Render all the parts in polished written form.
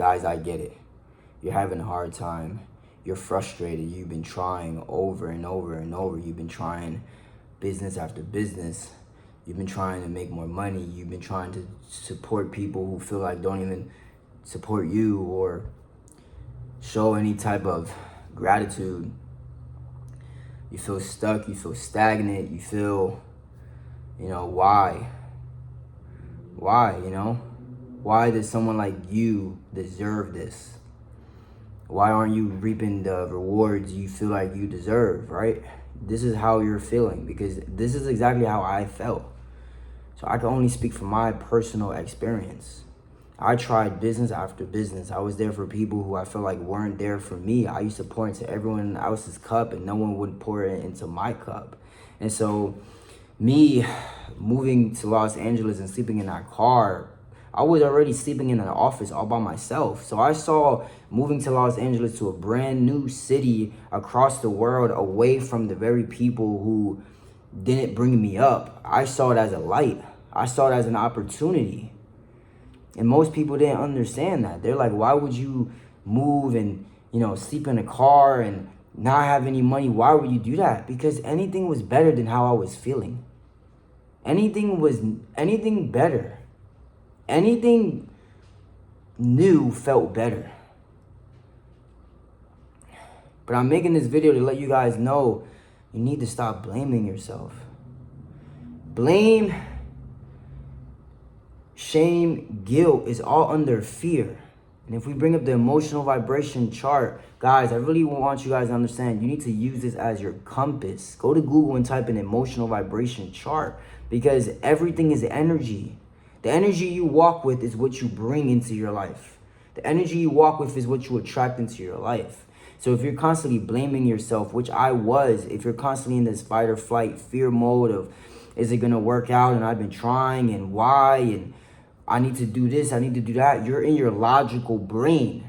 Guys, I get it. You're having a hard time. You're frustrated. You've been trying over and over and over. You've been trying business after business. You've been trying to make more money. You've been trying to support people who feel like don't even support you or show any type of gratitude. You feel stuck. You feel stagnant. You feel, why? Why, Why does someone like you deserve this? Why aren't you reaping the rewards you feel like you deserve, right? This is how you're feeling, because this is exactly how I felt. So I can only speak from my personal experience. I tried business after business. I was there for people who I felt like weren't there for me. I used to pour into everyone else's cup and no one would pour it into my cup. And so me moving to Los Angeles and sleeping in that car, I was already sleeping in an office all by myself. So I saw moving to Los Angeles, to a brand new city across the world, away from the very people who didn't bring me up. I saw it as a light. I saw it as an opportunity. And most people didn't understand that. They're like, why would you move and, sleep in a car and not have any money? Why would you do that? Because anything was better than how I was feeling. Anything better. Anything new felt better. But I'm making this video to let you guys know you need to stop blaming yourself. Blame, shame, guilt is all under fear. And if we bring up the emotional vibration chart, guys, I really want you guys to understand, you need to use this as your compass. Go to Google and type in emotional vibration chart, because everything is energy. The energy you walk with is what you bring into your life. The energy you walk with is what you attract into your life. So if you're constantly blaming yourself, which I was, if you're constantly in this fight or flight fear mode of, is it going to work out? And I've been trying, and why? And I need to do this, I need to do that. You're in your logical brain.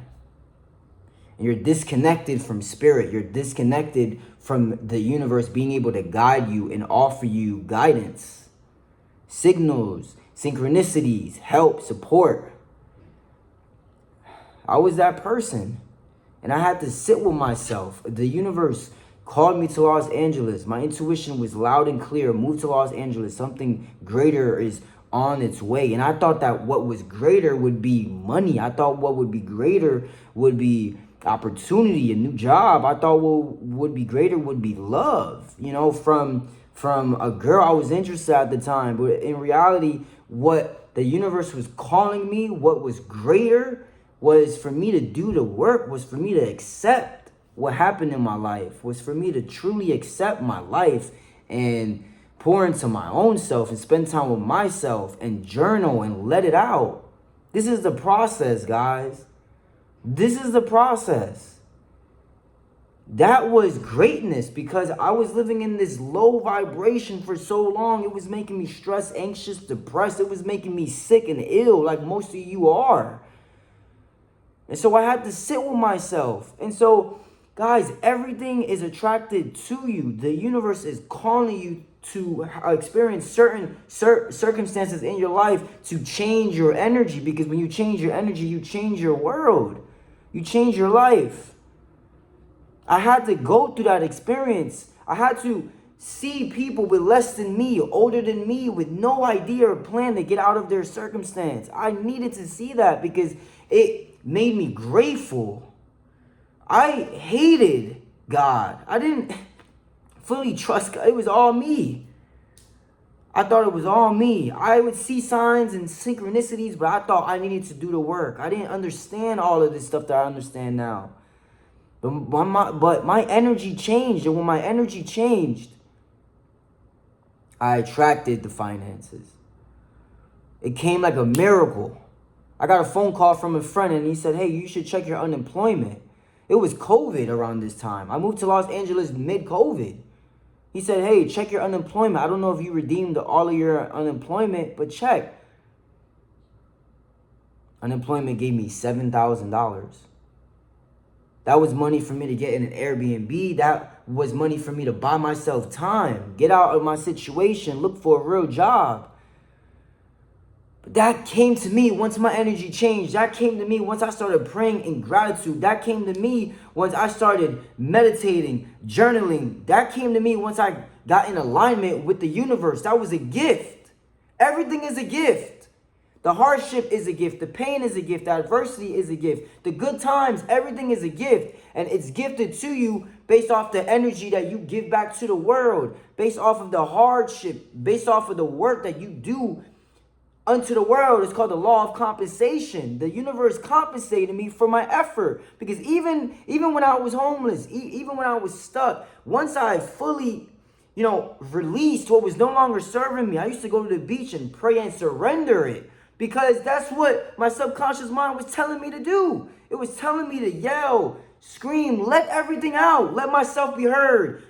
And you're disconnected from spirit. You're disconnected from the universe being able to guide you and offer you guidance, signals, synchronicities, help, support. I was that person. And I had to sit with myself. The universe called me to Los Angeles. My intuition was loud and clear. Move to Los Angeles. Something greater is on its way. And I thought that what was greater would be money. I thought what would be greater would be opportunity, a new job. I thought what would be greater would be love, from a girl I was interested at the time. But in reality, what the universe was calling me, what was greater, was for me to do the work, was for me to accept what happened in my life, was for me to truly accept my life and pour into my own self and spend time with myself and journal and let it out. This is the process, guys. This is the process. That was greatness, because I was living in this low vibration for so long. It was making me stressed, anxious, depressed. It was making me sick and ill, like most of you are. And so I had to sit with myself. And so, guys, everything is attracted to you. The universe is calling you to experience certain circumstances in your life to change your energy. Because when you change your energy, you change your world. You change your life. I had to go through that experience. I had to see people with less than me, older than me, with no idea or plan to get out of their circumstance. I needed to see that because it made me grateful. I hated God. I didn't fully trust God. It was all me. I thought it was all me. I would see signs and synchronicities, but I thought I needed to do the work. I didn't understand all of this stuff that I understand now. But my energy changed. And when my energy changed, I attracted the finances. It came like a miracle. I got a phone call from a friend and he said, hey, you should check your unemployment. It was COVID around this time. I moved to Los Angeles mid-COVID. He said, hey, check your unemployment. I don't know if you redeemed all of your unemployment, but check. Unemployment gave me $7,000. That was money for me to get in an Airbnb. That was money for me to buy myself time, get out of my situation, look for a real job. But that came to me once my energy changed. That came to me once I started praying in gratitude. That came to me once I started meditating, journaling. That came to me once I got in alignment with the universe. That was a gift. Everything is a gift. The hardship is a gift. The pain is a gift. The adversity is a gift. The good times, everything is a gift. And it's gifted to you based off the energy that you give back to the world, based off of the hardship, based off of the work that you do unto the world. It's called the law of compensation. The universe compensated me for my effort. Because even when I was homeless, even when I was stuck, once I fully, released what was no longer serving me, I used to go to the beach and pray and surrender it. Because that's what my subconscious mind was telling me to do. It was telling me to yell, scream, let everything out. Let myself be heard.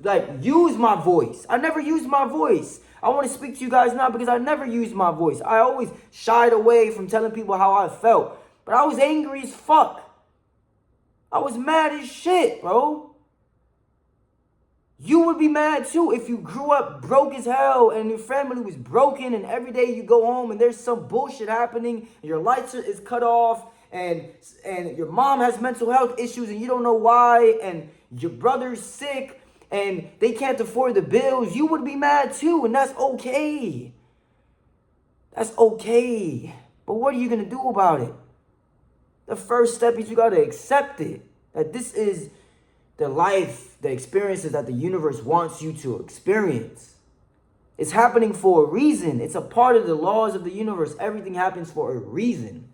Like, use my voice. I never used my voice. I want to speak to you guys now because I never used my voice. I always shied away from telling people how I felt. But I was angry as fuck. I was mad as shit, bro. You would be mad too if you grew up broke as hell and your family was broken and every day you go home and there's some bullshit happening and your lights is cut off and your mom has mental health issues and you don't know why and your brother's sick and they can't afford the bills. You would be mad too, and that's okay. That's okay. But what are you going to do about it? The first step is you got to accept it. That this is the life, the experiences that the universe wants you to experience. It's happening for a reason. It's a part of the laws of the universe. Everything happens for a reason.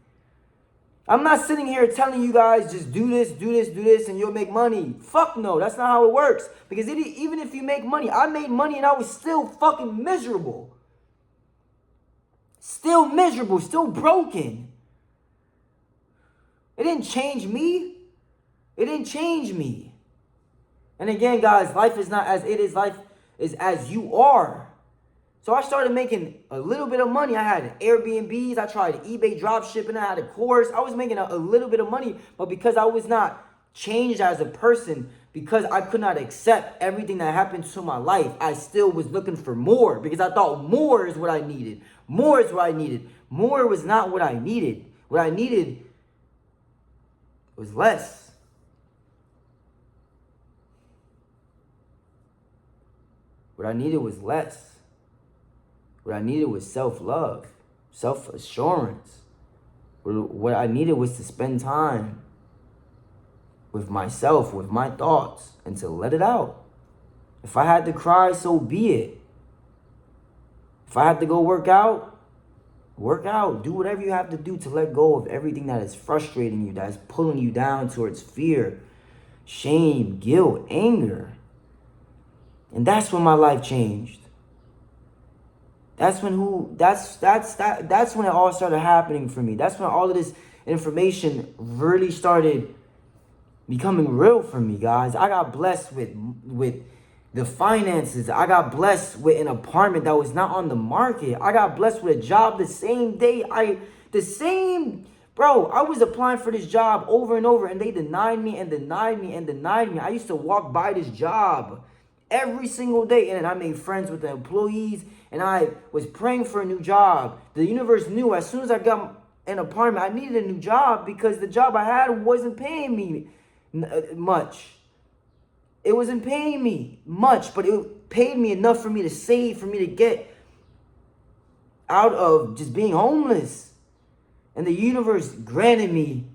I'm not sitting here telling you guys just do this, and you'll make money. Fuck no, that's not how it works. Because even if you make money, I made money and I was still fucking miserable. Still miserable, still broken. It didn't change me. It didn't change me. And again, guys, life is not as it is. Life is as you are. So I started making a little bit of money. I had Airbnbs. I tried eBay drop shipping. I had a course. I was making a little bit of money. But because I was not changed as a person, because I could not accept everything that happened to my life, I still was looking for more. Because I thought more is what I needed. More is what I needed. More was not what I needed. What I needed was less. What I needed was less. What I needed was self-love, self-assurance. What I needed was to spend time with myself, with my thoughts, and to let it out. If I had to cry, so be it. If I had to go work out, do whatever you have to do to let go of everything that is frustrating you, that is pulling you down towards fear, shame, guilt, anger. And that's when my life changed. That's when it all started happening for me. That's when all of this information really started becoming real for me, guys. I got blessed with the finances. I got blessed with an apartment that was not on the market. I got blessed with a job the same day. Bro, I was applying for this job over and over and they denied me and denied me and denied me. I used to walk by this job every single day, and I made friends with the employees, and I was praying for a new job. The universe knew as soon as I got an apartment, I needed a new job because the job I had wasn't paying me much. It wasn't paying me much, but it paid me enough for me to save, for me to get out of just being homeless. And the universe granted me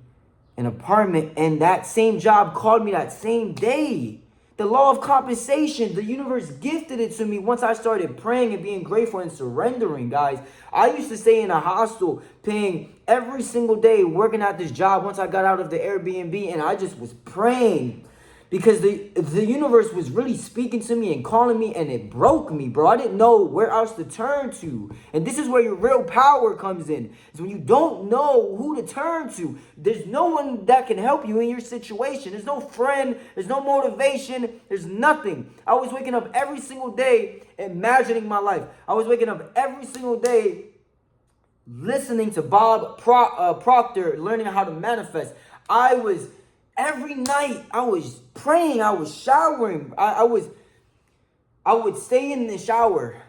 an apartment, and that same job called me that same day. The law of compensation, the universe gifted it to me once I started praying and being grateful and surrendering, guys. I used to stay in a hostel paying every single day, working at this job once I got out of the Airbnb, and I just was praying because the universe was really speaking to me and calling me, and it broke me, bro. I didn't know where else to turn to. And this is where your real power comes in. Is when you don't know who to turn to. There's no one that can help you in your situation. There's no friend. There's no motivation. There's nothing. I was waking up every single day imagining my life. I was waking up every single day listening to Bob Proctor, learning how to manifest. Every night I was praying, I was showering. I would stay in the shower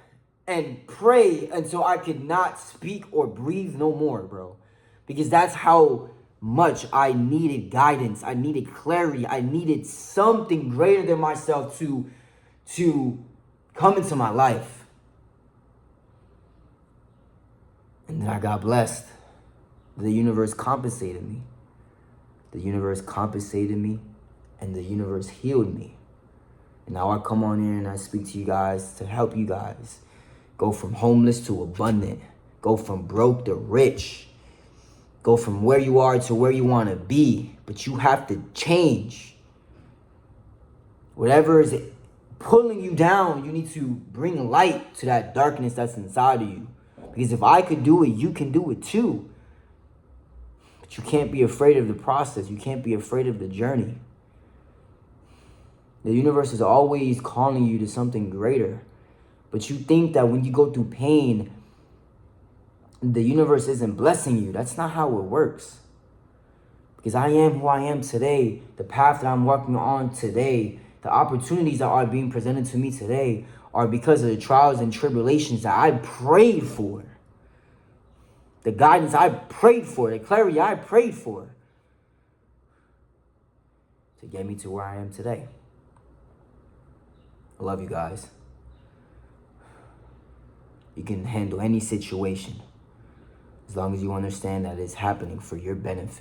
and pray until I could not speak or breathe no more, bro. Because that's how much I needed guidance. I needed clarity. I needed something greater than myself to come into my life. And then I got blessed. The universe compensated me. The universe compensated me, and the universe healed me. And now I come on here and I speak to you guys to help you guys go from homeless to abundant, go from broke to rich, go from where you are to where you want to be. But you have to change. Whatever is pulling you down, you need to bring light to that darkness that's inside of you. Because if I could do it, you can do it too. But you can't be afraid of the process. You can't be afraid of the journey. The universe is always calling you to something greater. But you think that when you go through pain, the universe isn't blessing you. That's not how it works. Because I am who I am today. The path that I'm walking on today, the opportunities that are being presented to me today are because of the trials and tribulations that I prayed for. The guidance I prayed for, the clarity I prayed for to get me to where I am today. I love you guys. You can handle any situation as long as you understand that it's happening for your benefit.